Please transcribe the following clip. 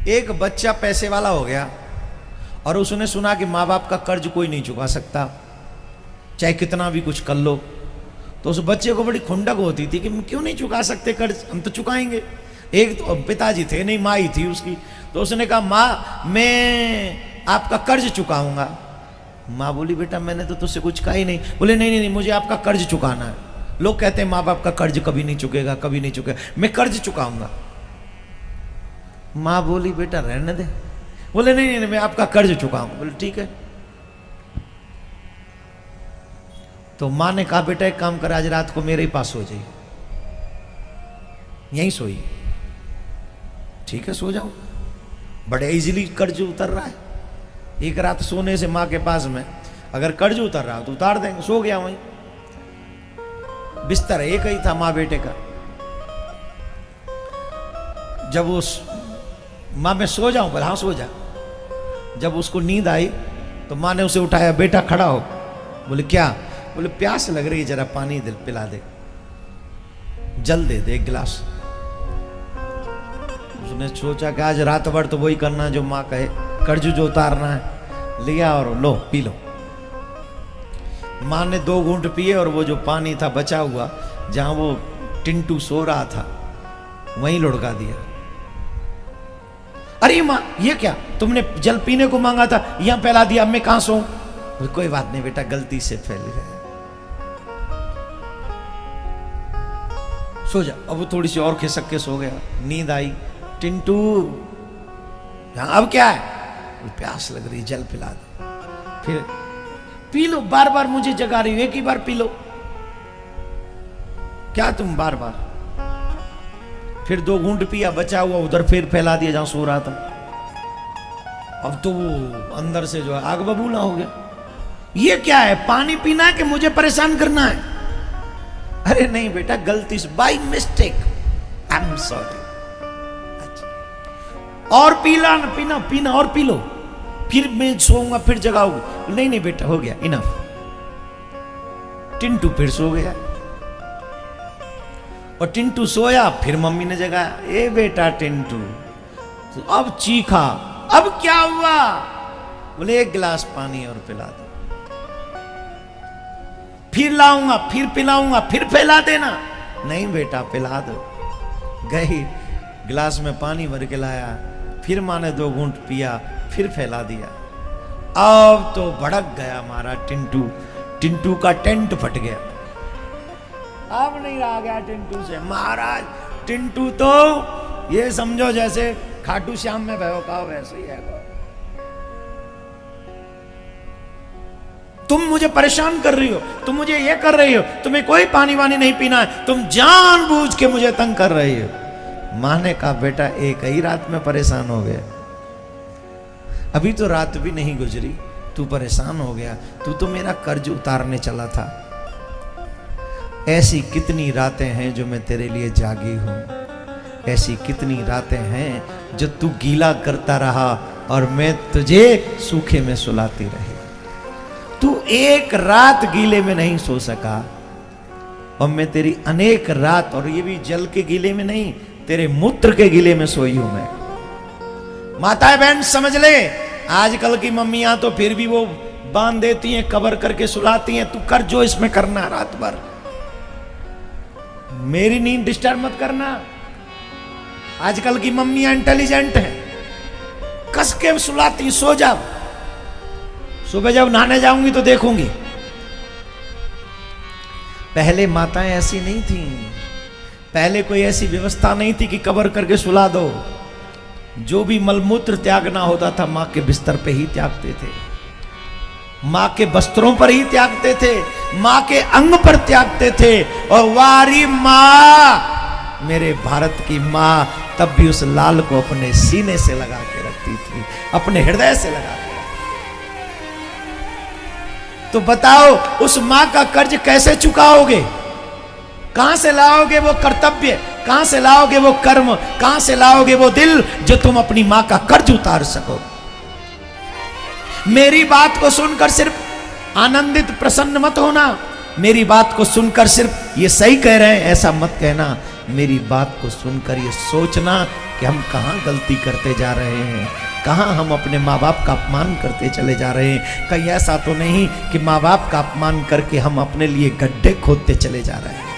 एक बच्चा पैसे वाला हो गया और उसने सुना कि माँ बाप का कर्ज कोई नहीं चुका सकता, चाहे कितना भी कुछ कर लो। तो उस बच्चे को बड़ी खुंडक होती थी कि क्यों नहीं चुका सकते कर्ज, हम तो चुकाएंगे। एक तो पिताजी थे नहीं, माँ ही थी उसकी। तो उसने कहा माँ मैं आपका कर्ज चुकाऊंगा। माँ बोली बेटा मैंने तो तुझसे कुछ कहा ही नहीं। बोले नहीं नहीं नहीं, मुझे आपका कर्ज चुकाना है। लोग कहते हैं माँ बाप का कर्ज कभी नहीं चुकेगा, कभी नहीं चुकेगा, मैं कर्ज चुकाऊंगा। माँ बोली बेटा रहने दे। बोले नहीं नहीं मैं आपका कर्ज चुकाऊंगा। बोले ठीक है। तो माँ ने कहा बेटा एक काम कर, आज रात को मेरे ही पास सो जाइए, यहीं सोई। ठीक है सो जाओ, बड़े इजीली कर्ज उतर रहा है। एक रात सोने से माँ के पास में अगर कर्ज उतर रहा तो उतार देंगे। सो गया वहीं, बिस्तर एक ही था माँ बेटे का। जब उस माँ मैं सो जाऊं, बोला हाँ सो जा। जब उसको नींद आई तो माँ ने उसे उठाया, बेटा खड़ा हो। बोले क्या? बोले प्यास लग रही है, जरा पानी पिला दे, जल दे दे एक गिलास। उसने सोचा कि आज रात भर तो वही करना जो माँ कहे, कर्ज जो उतारना है। लिया और लो पी लो। माँ ने 2 घूंट पिए और वो जो पानी था बचा हुआ, जहां वो टिंटू सो रहा था वहीं लुढ़का दिया। अरे माँ ये क्या, तुमने जल पीने को मांगा था, यहां फैला दिया, अब मैं कहां सोऊं? कोई बात नहीं बेटा, गलती से फैल गया, सो जा। अब वो थोड़ी सी और खिसक के सो गया। नींद आई, टिंटू अब क्या है? प्यास लग रही, जल पिला दे। फिर पी लो, बार बार मुझे जगा रही हो, एक ही बार पी लो। क्या तुम बार बार? फिर 2 घूंट पिया, बचा हुआ उधर फिर फैला दिया जहां सो रहा था। अब तो वो अंदर से जो है आग बबूला हो गया। ये क्या है, पानी पीना है कि मुझे परेशान करना है? अरे नहीं बेटा गलती से, by mistake, I am sorry. और पीना पीना और पी लो, फिर मैं सोऊंगा फिर जगाऊंगा। नहीं नहीं बेटा हो गया, इनफ। टिंटू फिर सो गया और टिंटू सोया, फिर मम्मी ने जगाया, ए बेटा टिंटू। तो अब चीखा, अब क्या हुआ? बोले 1 गिलास पानी और पिला दो। फिर लाऊंगा, फिर पिलाऊंगा, फिर फैला देना। नहीं बेटा पिला दो। गई गिलास में पानी भर के लाया, फिर माँ ने 2 घूंट पिया, फिर फैला दिया। अब तो भड़क गया हमारा टिंटू, टिंटू का टेंट फट गया। अब नहीं रहा गया टिंटू से। महाराज टिंटू तो ये समझो जैसे खाटू श्याम में भयो का वैसे ही है। तुम मुझे परेशान कर रही हो, तुम मुझे ये कर रही हो, तुम्हें कोई पानी वानी नहीं पीना है, तुम जानबूझ के मुझे तंग कर रही हो। माँ ने कहा बेटा एक ही रात में परेशान हो गया, अभी तो रात भी नहीं गुजरी, तू परेशान हो गया। तू तो मेरा कर्ज उतारने चला था। ऐसी कितनी रातें हैं जो मैं तेरे लिए जागी हूं, ऐसी कितनी रातें हैं जो तू गीला करता रहा और मैं तुझे सूखे में सुलाती रही। तू एक रात गीले में नहीं सो सका और मैं तेरी अनेक रात, और ये भी जल के गीले में नहीं, तेरे मूत्र के गीले में सोई हूं मैं। माताएं बहन समझ ले, आजकल की मम्मियां तो फिर भी वो बांध देती हैं, कवर करके सुलाती हैं। तू कर जो इसमें करना रात भर, मेरी नींद डिस्टर्ब मत करना। आजकल की मम्मियां इंटेलिजेंट हैं, कस के सुलाती, सो जाओ, सुबह जब नहाने जाऊंगी तो देखूंगी। पहले माताएं ऐसी नहीं थी, पहले कोई ऐसी व्यवस्था नहीं थी कि कवर करके सुला दो। जो भी मलमूत्र त्यागना होता था मां के बिस्तर पे ही त्यागते थे, मां के वस्त्रों पर ही त्यागते थे, मां के अंग पर त्यागते थे। और वारी मां, मेरे भारत की मां तब भी उस लाल को अपने सीने से लगा के रखती थी, अपने हृदय से लगा के। तो बताओ उस मां का कर्ज कैसे चुकाओगे? कहां से लाओगे वो कर्तव्य, कहां से लाओगे वो कर्म, कहां से लाओगे वो दिल जो तुम अपनी मां का कर्ज उतार सको? मेरी बात को सुनकर सिर्फ आनंदित प्रसन्न मत होना, मेरी बात को सुनकर सिर्फ ये सही कह रहे हैं ऐसा मत कहना। मेरी बात को सुनकर ये सोचना कि हम कहाँ गलती करते जा रहे हैं, कहाँ हम अपने माँ बाप का अपमान करते चले जा रहे हैं। कहीं ऐसा तो नहीं कि माँ बाप का अपमान करके हम अपने लिए गड्ढे खोदते चले जा रहे हैं।